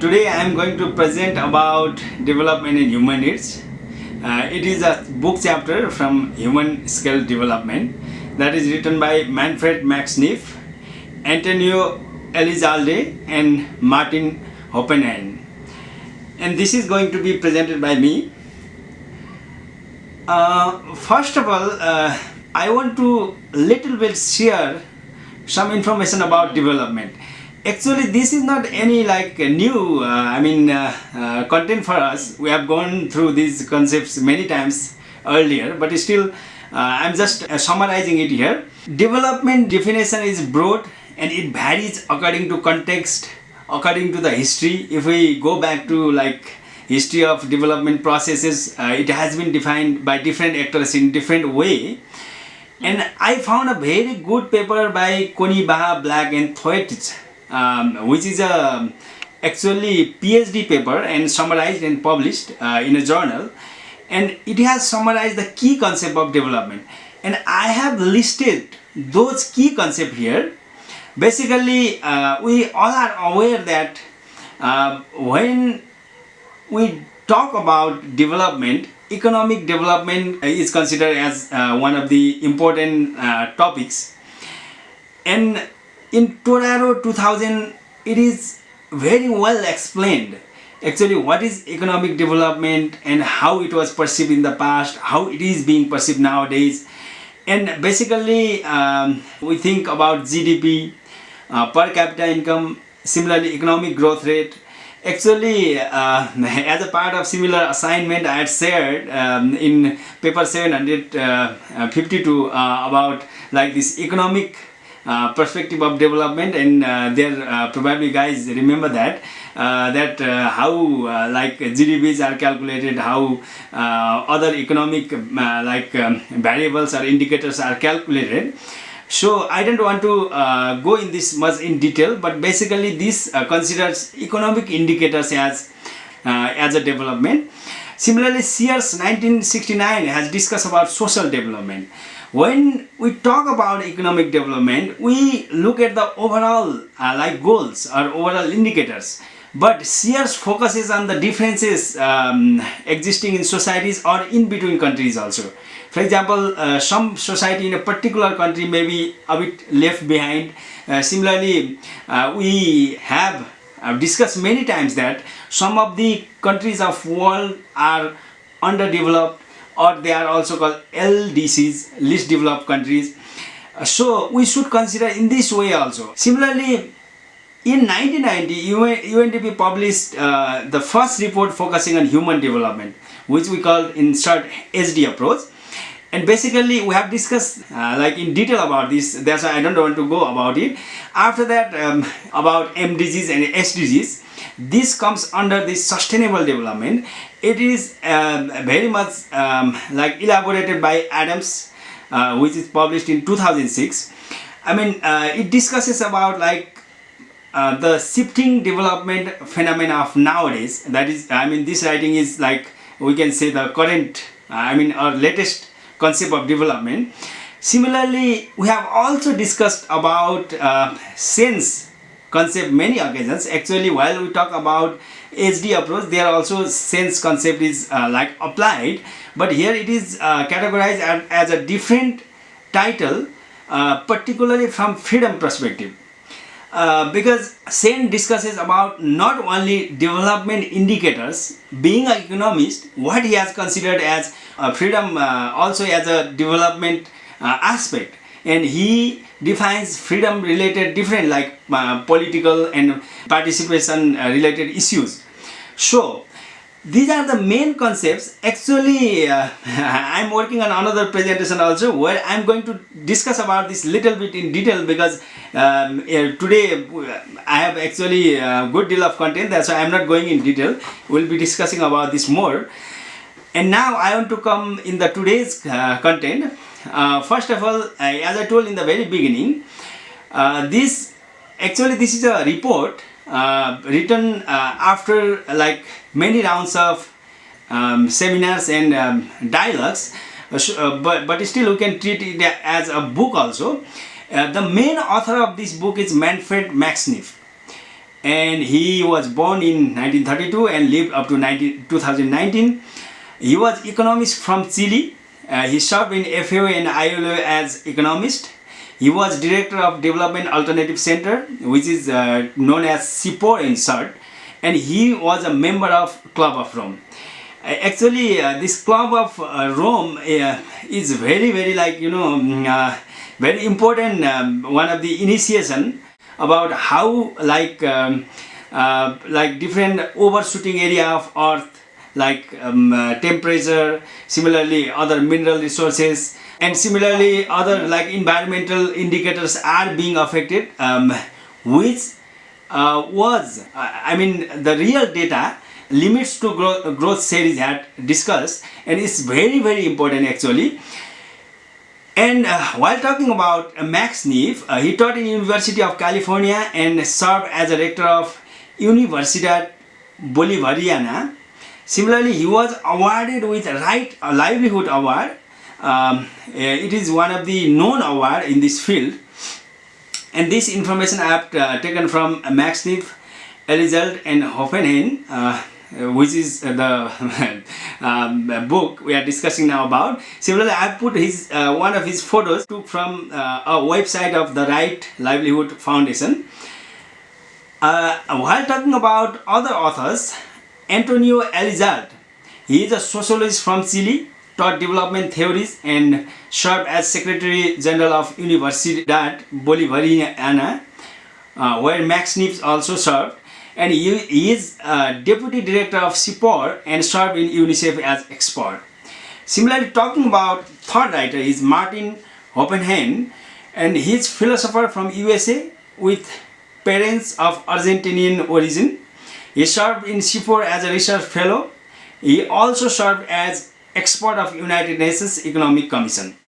Today I am going to present about development in human needs. It is a book chapter from Human Skill Development that is written by Manfred Max Neef, Antonio Elizalde and Martin Hoppenheim. And this is going to be presented by me. First of all, I want to little bit share some information about development. Actually, this is not any new content for us. We have gone through these concepts many times earlier, but still I'm just summarizing it here. Development definition is broad and it varies according to context, according to the history. If we go back to history of development processes, it has been defined by different actors in different way. And I found a very good paper by Koni, Baha, Black and Thoetich, which is actually PhD paper and summarized and published in a journal, and it has summarized the key concept of development, and I have listed those key concepts here. Basically, we all are aware that when we talk about development, economic development is considered as one of the important topics, and in Toraro 2000, it is very well explained actually what is economic development and how it was perceived in the past, how it is being perceived nowadays. And basically, we think about GDP, per capita income, similarly economic growth rate. Actually, as a part of similar assignment, I had shared in paper 752 about this economic perspective of development, and there probably guys remember that how GDPs are calculated, how other economic variables or indicators are calculated. So I don't want to go in this much in detail, but basically this considers economic indicators as a development. Similarly, Sears 1969 has discussed about social development. When we talk about economic development, we look at the overall goals or overall indicators. But Sears focuses on the differences existing in societies or in between countries also. For example, some society in a particular country may be a bit left behind. Similarly, we have discussed many times that some of the countries of world are underdeveloped, or they are also called LDCs, least developed countries. So we should consider in this way also. Similarly, in 1990, UNDP published the first report focusing on human development, which we call in short HD approach. And basically we have discussed in detail about this, that's why I don't want to go about it. After that, about MDGs and SDGs, this comes under the sustainable development. It is very much elaborated by Adams, which is published in 2006. It discusses about the shifting development phenomena of nowadays. That is, this writing is we can say the current, or latest concept of development. Similarly, we have also discussed about sense concept many occasions. Actually, while we talk about HD approach, there also sense concept is applied, but here it is categorized as a different title, particularly from freedom perspective. Because Sen discusses about not only development indicators. Being an economist, what he has considered as freedom also as a development aspect, and he defines freedom related different political and participation related issues. So these are the main concepts. Actually, I'm working on another presentation also where I'm going to discuss about this little bit in detail, because today I have actually a good deal of content, that's why I'm not going in detail. We'll be discussing about this more. And now I want to come in the today's content. First of all, as I told in the very beginning, this is a report written after many rounds of seminars and dialogues, but still we can treat it as a book also. The main author of this book is Manfred Max Neef, and he was born in 1932 and lived up to 2019. He was economist from Chile. He served in FAO and ILO as economist. He was director of Development Alternative Center, which is known as CIPOR in short, and he was a member of Club of Rome. Actually, this Club of Rome is very like very important, one of the initiation about how like different overshooting area of Earth, like temperature, similarly other mineral resources, and similarly other like environmental indicators are being affected, which was I mean the real data limits to growth series had discussed, and it's very important actually. And while talking about Max Neef, he taught in University of California and served as a rector of Universidad Bolivariana. Similarly, he was awarded with Right Livelihood Award. It is one of the known award in this field. And this information I have taken from Max Neef, Elizald and Hoffenheim, which is the book we are discussing now about. Similarly, I have put his one of his photos took from a website of the Right Livelihood Foundation. While talking about other authors, Antonio Elizald, he is a sociologist from Chile, taught development theories and served as Secretary General of Universidad Bolivariana, where Max Neef also served. And he is Deputy Director of CIPOR and served in UNICEF as expert. Similarly, talking about third writer is Martin Oppenheim, and he is philosopher from USA with parents of Argentinian origin. He served in CIPOR as a research fellow. He also served as expert of United Nations Economic Commission.